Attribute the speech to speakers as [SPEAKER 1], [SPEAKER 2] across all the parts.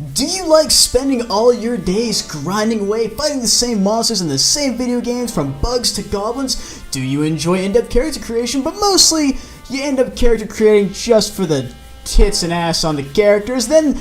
[SPEAKER 1] Do you like spending all your days grinding away, fighting the same monsters in the same video games from bugs to goblins? Do you enjoy in-depth character creation, but mostly you end up character creating just for the tits and ass on the characters? Then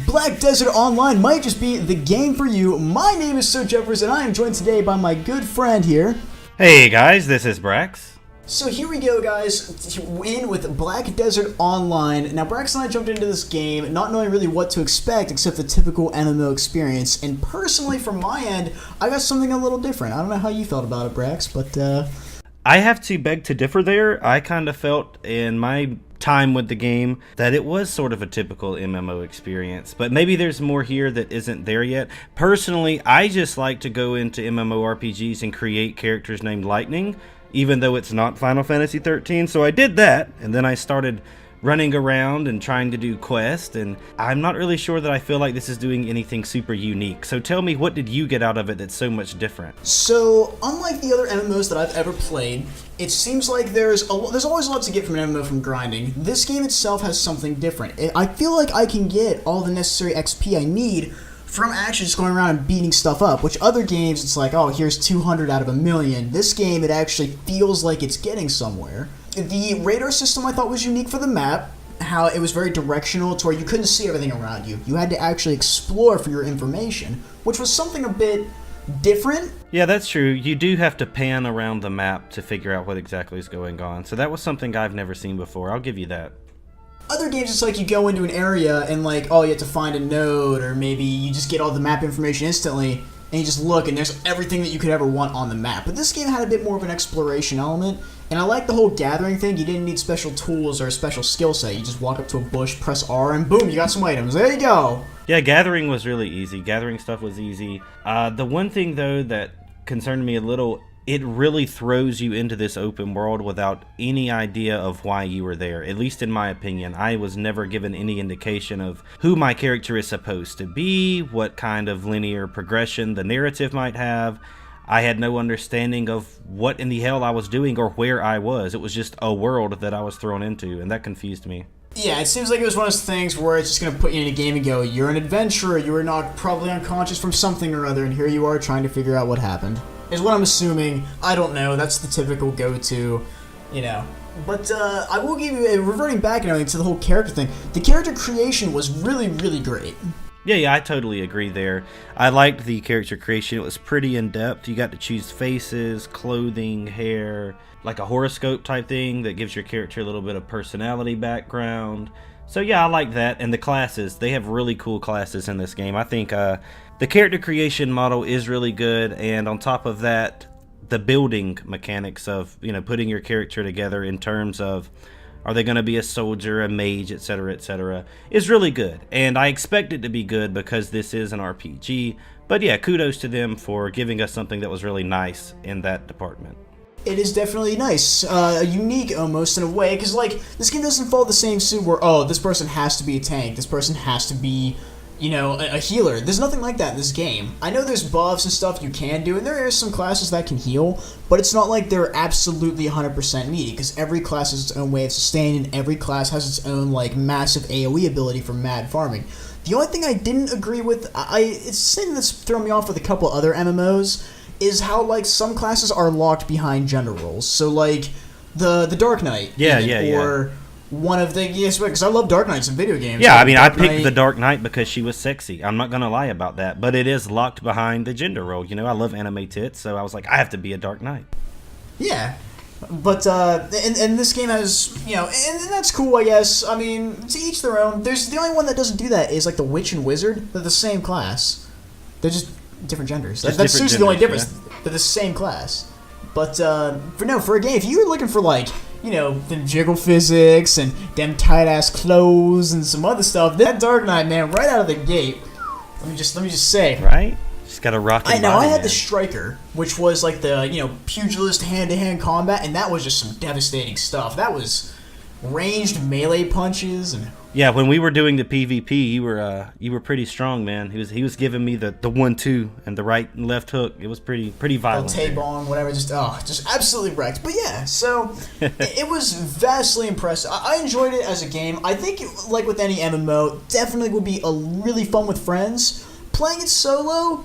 [SPEAKER 1] Black Desert Online might just be the game for you. My name is Sir Jeffers, and I am joined today by my good friend here.
[SPEAKER 2] Hey guys, this is Brax.
[SPEAKER 1] So here we go, guys, in with Black Desert Online. Now, Brax and I jumped into this game not knowing really what to expect except the typical MMO experience. And personally, from my end, I got something a little different. I don't know how you felt about it, Brax, but
[SPEAKER 2] I have to beg to differ there. I kind of felt in my time with the game that it was sort of a typical MMO experience, but maybe there's more here that isn't there yet. Personally, I just like to go into MMORPGs and create characters named Lightning, even though it's not Final Fantasy 13. So I did that, and then I started running around and trying to do quests, and I'm not really sure that I feel like this is doing anything super unique. So tell me, what did you get out of it that's so much different?
[SPEAKER 1] So, unlike the other MMOs that I've ever played, it seems like there's always a lot to get from an MMO from grinding. This game itself has something different. I feel like I can get all the necessary XP I need from actually just going around and beating stuff up, which other games, it's like, oh, here's 200 out of a million. This game, it actually feels like it's getting somewhere. The radar system I thought was unique for the map, how it was very directional to where you couldn't see everything around you. You had to actually explore for your information, which was something a bit different.
[SPEAKER 2] Yeah, that's true. You do have to pan around the map to figure out what exactly is going on. So that was something I've never seen before. I'll give you that.
[SPEAKER 1] Other games, it's like you go into an area and like, oh, you have to find a node, or maybe you just get all the map information instantly, and you just look, and there's everything that you could ever want on the map. But this game had a bit more of an exploration element, and I like the whole gathering thing. You didn't need special tools or a special skill set. You just walk up to a bush, press R, and boom, you got some items. There you go.
[SPEAKER 2] Yeah, gathering was really easy. Gathering stuff was easy. The one thing, though, that concerned me a little, it really throws you into this open world without any idea of why you were there. At least in my opinion, I was never given any indication of who my character is supposed to be, what kind of linear progression the narrative might have. I had no understanding of what in the hell I was doing or where I was. It was just a world that I was thrown into, and that confused me.
[SPEAKER 1] Yeah, it seems like it was one of those things where it's just going to put you in a game and go, you're an adventurer, you were not probably unconscious from something or other, and here you are trying to figure out what happened. Is what I'm assuming. I don't know. That's the typical go-to, you know. But I will give you, reverting back and everything to the whole character thing, the character creation was really, really great.
[SPEAKER 2] Yeah, I totally agree there. I liked the character creation. It was pretty in-depth. You got to choose faces, clothing, hair, like a horoscope type thing that gives your character a little bit of personality background. So yeah, I like that. And the classes, they have really cool classes in this game. I think the character creation model is really good, and on top of that, the building mechanics of, you know, putting your character together in terms of, are they going to be a soldier, a mage, etc., is really good. And I expect it to be good because this is an RPG. But yeah, kudos to them for giving us something that was really nice in that department.
[SPEAKER 1] It is definitely nice, unique almost in a way, because like, this game doesn't follow the same suit where, oh, this person has to be a tank, this person has to be, you know, a healer. There's nothing like that in this game. I know there's buffs and stuff you can do, and there are some classes that can heal, but it's not like they're absolutely 100% needy, because every class has its own way of sustaining, and every class has its own, like, massive AoE ability for mad farming. The only thing I didn't agree with, it's something that's thrown me off with a couple other MMOs, is how, like, some classes are locked behind gender roles. So, like, the Dark Knight. Or one of the... Yes, because I love Dark Knights in video games.
[SPEAKER 2] Yeah,
[SPEAKER 1] like
[SPEAKER 2] I mean, I picked the Dark Knight because she was sexy. I'm not going to lie about that. But it is locked behind the gender role. You know, I love anime tits, so I was like, I have to be a Dark Knight.
[SPEAKER 1] Yeah. But, and this game has, you know, and that's cool, I guess. I mean, to each their own. There's the only one that doesn't do that is, like, the Witch and Wizard. They're the same class. They're just different genders. That's seriously the only difference. Yeah. They're the same class. But, for a game, if you were looking for, like, you know, them jiggle physics and them tight-ass clothes and some other stuff, that Dark Knight, man, right out of the gate, let me just say.
[SPEAKER 2] Right? Just got a rockin'
[SPEAKER 1] I know,
[SPEAKER 2] body,
[SPEAKER 1] I had
[SPEAKER 2] man.
[SPEAKER 1] the Striker, which was, like, the, you know, pugilist hand-to-hand combat, and that was just some devastating stuff. That was ranged melee punches and.
[SPEAKER 2] Yeah, when we were doing the PvP, you were pretty strong, man. He was giving me the 1-2 and the right and left hook. It was pretty violent.
[SPEAKER 1] Taebong, whatever, just absolutely wrecked. But yeah, so it was vastly impressive. I enjoyed it as a game. I think like with any MMO, definitely would be a really fun with friends. Playing it solo,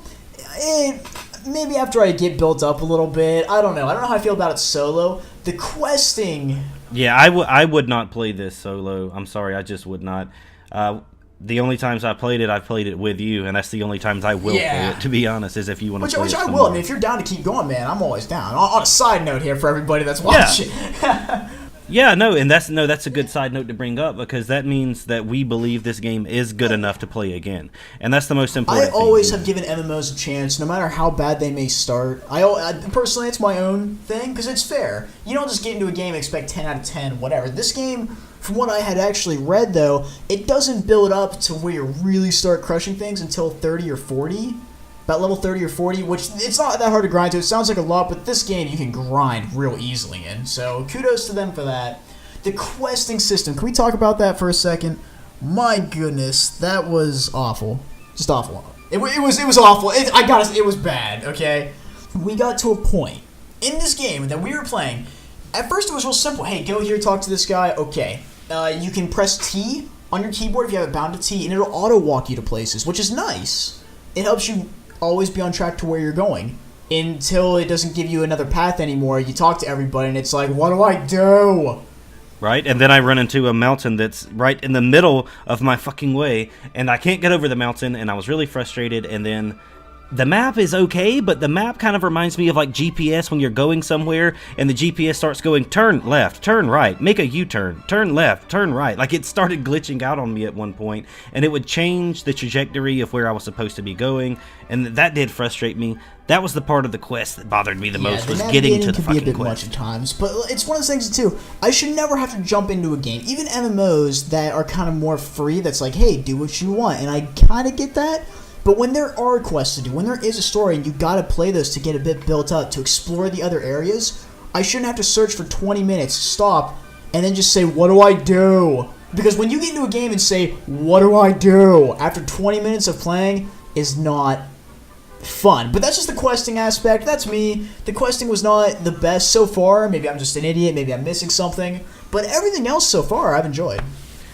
[SPEAKER 1] maybe after I get built up a little bit. I don't know how I feel about it solo. The questing.
[SPEAKER 2] Yeah, I would not play this solo. I'm sorry, I just would not. The only times I played it with you, and that's the only times I will play it, to be honest, is if you want to play it. Which
[SPEAKER 1] I will. I mean, if you're down to keep going, man, I'm always down. On a side note here for everybody that's watching.
[SPEAKER 2] Yeah. Yeah, no, and that's a good side note to bring up, because that means that we believe this game is good enough to play again, and that's the most important thing.
[SPEAKER 1] I always have given MMOs a chance, no matter how bad they may start. I personally, it's my own thing, because it's fair. You don't just get into a game and expect 10 out of 10, whatever. This game, from what I had actually read, though, it doesn't build up to where you really start crushing things until 30 or 40. About level 30 or 40, which it's not that hard to grind to. It sounds like a lot, but this game you can grind real easily in. So kudos to them for that. The questing system. Can we talk about that for a second? My goodness, that was awful. Just awful. It was awful. It was bad. Okay, we got to a point in this game that we were playing. At first, it was real simple. Hey, go here, talk to this guy. Okay, you can press T on your keyboard if you have it bound to T, and it'll auto walk you to places, which is nice. It helps you always be on track to where you're going until it doesn't give you another path anymore. You talk to everybody and it's like, what do I do?
[SPEAKER 2] Right, and then I run into a mountain that's right in the middle of my fucking way, and I can't get over the mountain, and I was really frustrated, and then the map is okay, but the map kind of reminds me of like GPS when you're going somewhere and the GPS starts going turn left, turn right, make a U-turn, turn left, turn right. Like it started glitching out on me at one point, and it would change the trajectory of where I was supposed to be going, and that did frustrate me. That was the part of the quest that bothered me the most, was getting to the fucking
[SPEAKER 1] be a bit
[SPEAKER 2] quest.
[SPEAKER 1] Much at times, but it's one of those things too. I should never have to jump into a game, even MMOs that are kind of more free. That's like, hey, do what you want, and I kind of get that. But when there are quests to do, when there is a story, and you gotta play those to get a bit built up, to explore the other areas, I shouldn't have to search for 20 minutes, stop, and then just say, what do I do? Because when you get into a game and say, what do I do? After 20 minutes of playing is not fun. But that's just the questing aspect. That's me. The questing was not the best so far. Maybe I'm just an idiot. Maybe I'm missing something. But everything else so far I've enjoyed.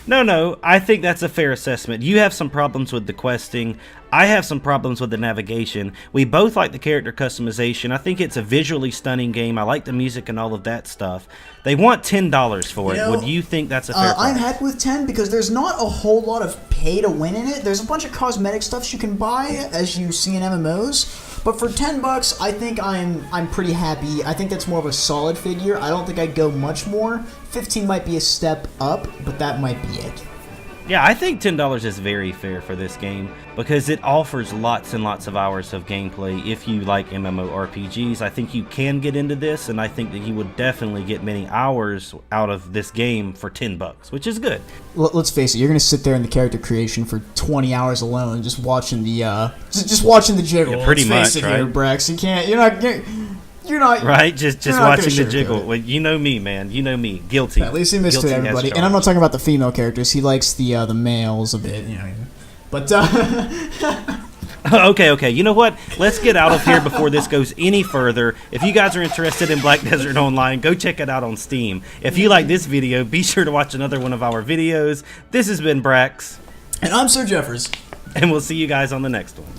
[SPEAKER 2] No, I think that's a fair assessment. You have some problems with the questing. I have some problems with the navigation. We both like the character customization. I think it's a visually stunning game. I like the music and all of that stuff. They want $10 for it. Would you think that's a fair price?
[SPEAKER 1] I'm happy with 10 because there's not a whole lot of pay to win in it. There's a bunch of cosmetic stuff you can buy, as you see in MMOs. But for $10, I think I'm pretty happy. I think that's more of a solid figure. I don't think I'd go much more. 15 might be a step up, but that might be it.
[SPEAKER 2] Yeah, I think $10 is very fair for this game because it offers lots and lots of hours of gameplay if you like MMORPGs. I think you can get into this, and I think that you would definitely get many hours out of this game for $10, which is good.
[SPEAKER 1] Let's face it, you're gonna sit there in the character creation for 20 hours alone, just watching the just watching the jiggle.
[SPEAKER 2] Yeah, pretty
[SPEAKER 1] Let's face
[SPEAKER 2] much,
[SPEAKER 1] it
[SPEAKER 2] right?
[SPEAKER 1] Here, Brex. You're not
[SPEAKER 2] right. Just watching the jiggle. Well, you know me, man. You know me. Guilty.
[SPEAKER 1] At least he missed it, everybody. And I'm not talking about the female characters. He likes the males a bit, you know. But
[SPEAKER 2] okay. You know what? Let's get out of here before this goes any further. If you guys are interested in Black Desert Online, go check it out on Steam. If you like this video, be sure to watch another one of our videos. This has been Brax.
[SPEAKER 1] And I'm Sir Jeffers.
[SPEAKER 2] And we'll see you guys on the next one.